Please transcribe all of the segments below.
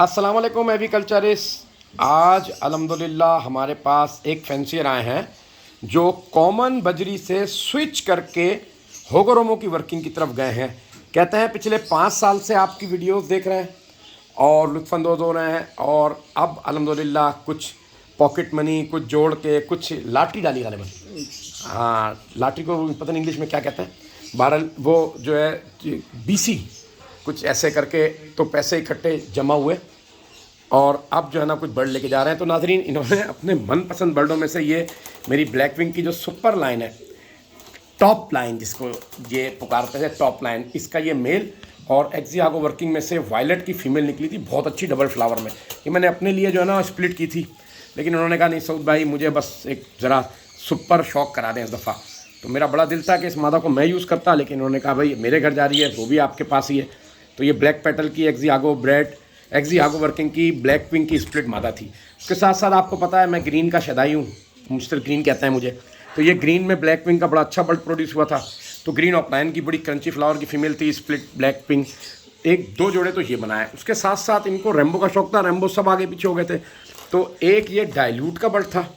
अस्सलाम वालेकुम एग्रीकल्चरिस्ट। आज अल्हम्दुलिल्लाह हमारे पास एक फैंसियर आए हैं जो कॉमन बजरी से स्विच करके होगोरोमो की वर्किंग की तरफ गए हैं। कहते हैं पिछले 5 साल से आपकी वीडियोस देख रहे हैं और लुत्फ़अंदोज़ हो रहे हैं और अब अल्हम्दुलिल्लाह कुछ पॉकेट मनी कुछ जोड़ के कुछ लाटरी डाली गालिबन, हाँ लाटरी को पता नहीं इंग्लिश में क्या कहते हैं, बहरहाल वो जो है बीसी कुछ ऐसे करके तो पैसे इकट्ठे जमा हुए और अब जो है ना कुछ बर्ड लेके जा रहे हैं। तो नाजरीन इन्होंने अपने मनपसंद बर्डों में से ये मेरी ब्लैक विंग की जो सुपर लाइन है, टॉप लाइन जिसको ये पुकारते हैं टॉप लाइन, इसका ये मेल और एक्जियागो वर्किंग में से वायलेट की फ़ीमेल निकली थी बहुत अच्छी डबल फ्लावर में। ये मैंने अपने लिए जो है ना स्प्लिट की थी, लेकिन उन्होंने कहा नहीं सऊद भाई मुझे बस एक ज़रा सुपर शौक करा दें इस दफ़ा। तो मेरा बड़ा दिल था कि इस मादा को मैं यूज़ करता, लेकिन उन्होंने कहा भाई मेरे घर जा रही है वो भी आपके पास ही है। तो ये ब्लैक पेटल की एक्जियागो वर्किंग की ब्लैक विंग की स्प्लिट मादा थी। उसके साथ साथ आपको पता है मैं ग्रीन का शदाई हूँ, मिस्टर ग्रीन कहते हैं मुझे। तो ये ग्रीन में ब्लैक विंग का बड़ा अच्छा बर्ड प्रोड्यूस हुआ था। तो ग्रीन ऑफलाइन की बड़ी क्रंची फ्लावर की फीमेल थी स्प्लिट ब्लैक विंग, एक दो जोड़े तो ये बनाए। उसके साथ साथ इनको रेम्बो का शौक था, रेम्बो सब आगे पीछे हो गए थे। तो एक ये डाइल्यूट का बर्ड था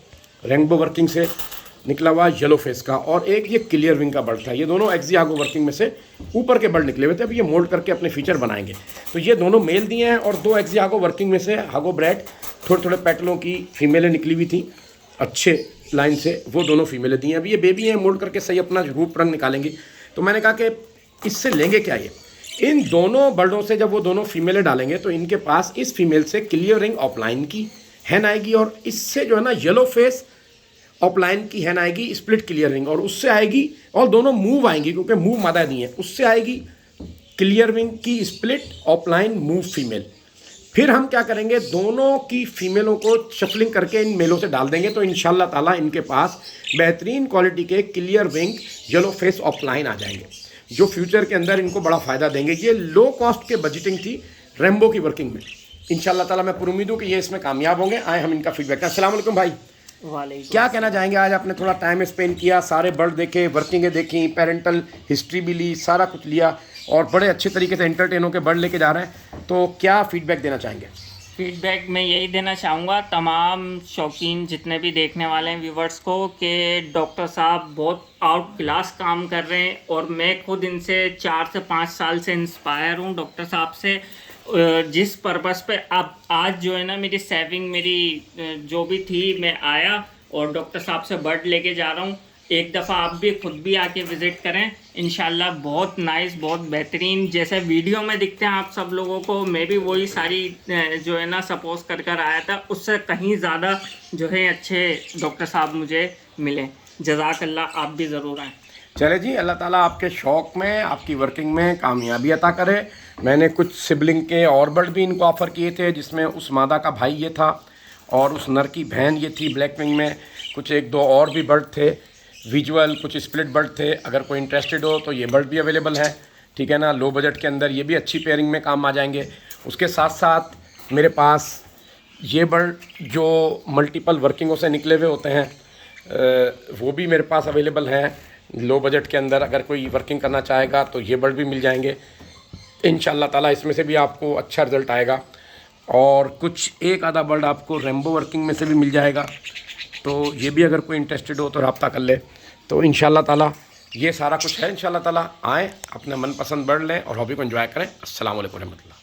रेम्बो वर्किंग से निकला हुआ येलो फेस का, और एक ये क्लियर विंग का बर्ड था। ये दोनों एक्जियागो वर्किंग में से ऊपर के बर्ड निकले हुए थे। अब ये मोल्ड करके अपने फीचर बनाएंगे। तो ये दोनों मेल दिए हैं और 2 एक्जियागो वर्किंग में से हागो ब्रेड थोड़े थोड़े पेटलों की फीमेलें निकली हुई थी अच्छे लाइन से, वो दोनों फीमेलें दी हैं। अभी ये बेबी हैं, मोल्ड करके सही अपना रूप रंग निकालेंगी। तो मैंने कहा कि इससे लेंगे क्या, ये इन दोनों बर्डों से जब वो दोनों फीमेलें डालेंगे तो इनके पास इस फीमेल से क्लियर रिंग ऑफलाइन की हैन आएगी और इससे जो है ना येलो फेस ऑफलाइन की हैन आएगी स्प्लिट क्लियर रिंग, और उससे आएगी और दोनों मूव आएंगी क्योंकि मूव मादा दी है, उससे आएगी क्लियर विंग की स्प्लिट ऑफलाइन मूव फीमेल। फिर हम क्या करेंगे, दोनों की फीमेलों को शफलिंग करके इन मेलों से डाल देंगे। तो इंशाल्लाह ताला इनके पास बेहतरीन क्वालिटी के clear wing yellow face offline आ जाएंगे जो फ्यूचर के अंदर इनको बड़ा फ़ायदा देंगे। ये लो कॉस्ट के बजटिंग थी रेम्बो की वर्किंग में। इंशाल्लाह ताला मैं पुरुमीद हूँ कि ये इसमें कामयाब होंगे। आए हम इनका फीडबैक। अस्सलाम वालेकुम भाई, क्या कहना चाहेंगे? आज आपने थोड़ा टाइम स्पेंड किया, सारे बर्ड देखे, वर्किंगें देखी, पेरेंटल हिस्ट्री भी ली, सारा कुछ लिया और बड़े अच्छे तरीके से एंटरटेन होकर बर्ड लेके जा रहे हैं। तो क्या फीडबैक देना चाहेंगे? फीडबैक मैं यही देना चाहूँगा तमाम शौकीन जितने भी देखने वाले हैं व्यूवर्स को कि डॉक्टर साहब बहुत आउट क्लास काम कर रहे हैं और मैं खुद इनसे 4 से 5 साल से इंस्पायर हूँ डॉक्टर साहब से। जिस पर्पस पे अब आज जो है ना मेरी सेविंग मेरी जो भी थी, मैं आया और डॉक्टर साहब से बर्ड लेके जा रहा हूँ। एक दफ़ा आप भी खुद भी आके विज़िट करें, इंशाल्लाह बहुत नाइस बहुत बेहतरीन जैसे वीडियो में दिखते हैं आप सब लोगों को, मैं भी वही सारी जो है ना सपोज कर आया था, उससे कहीं ज़्यादा जो है अच्छे डॉक्टर साहब मुझे मिले। जज़ाकल्लाह, आप भी ज़रूर आएँ। चले जी, अल्लाह ताला आपके शौक़ में आपकी वर्किंग में कामयाबी अता करे। मैंने कुछ सिबलिंग के और बर्ड भी इनको ऑफ़र किए थे जिसमें उस मादा का भाई ये था और उस नर की बहन ये थी ब्लैक विंग में। कुछ 1-2 और भी बर्ड थे विजुअल, कुछ स्प्लिट बर्ड थे। अगर कोई इंटरेस्टेड हो तो ये बर्ड भी अवेलेबल है, ठीक है ना, लो बजट के अंदर ये भी अच्छी पेयरिंग में काम आ जाएंगे। उसके साथ साथ मेरे पास ये बर्ड जो मल्टीपल वर्किंगों से निकले हुए होते हैं वो भी मेरे पास अवेलेबल हैं लो बजट के अंदर। अगर कोई वर्किंग करना चाहेगा तो ये बर्ड भी मिल जाएंगे इंशाल्लाह ताला। इसमें से भी आपको अच्छा रिज़ल्ट आएगा और कुछ एक आधा बर्ड आपको रेम्बो वर्किंग में से भी मिल जाएगा। तो ये भी अगर कोई इंटरेस्टेड हो तो रब्ता कर ले। तो इंशाल्लाह ताला ये सारा कुछ है। इंशाल्लाह ताला आएँ, अपने मनपसंद बर्ड लें और हॉबी को एंजॉय करें। अस्सलाम वालेकुम रहमतुल्लाह।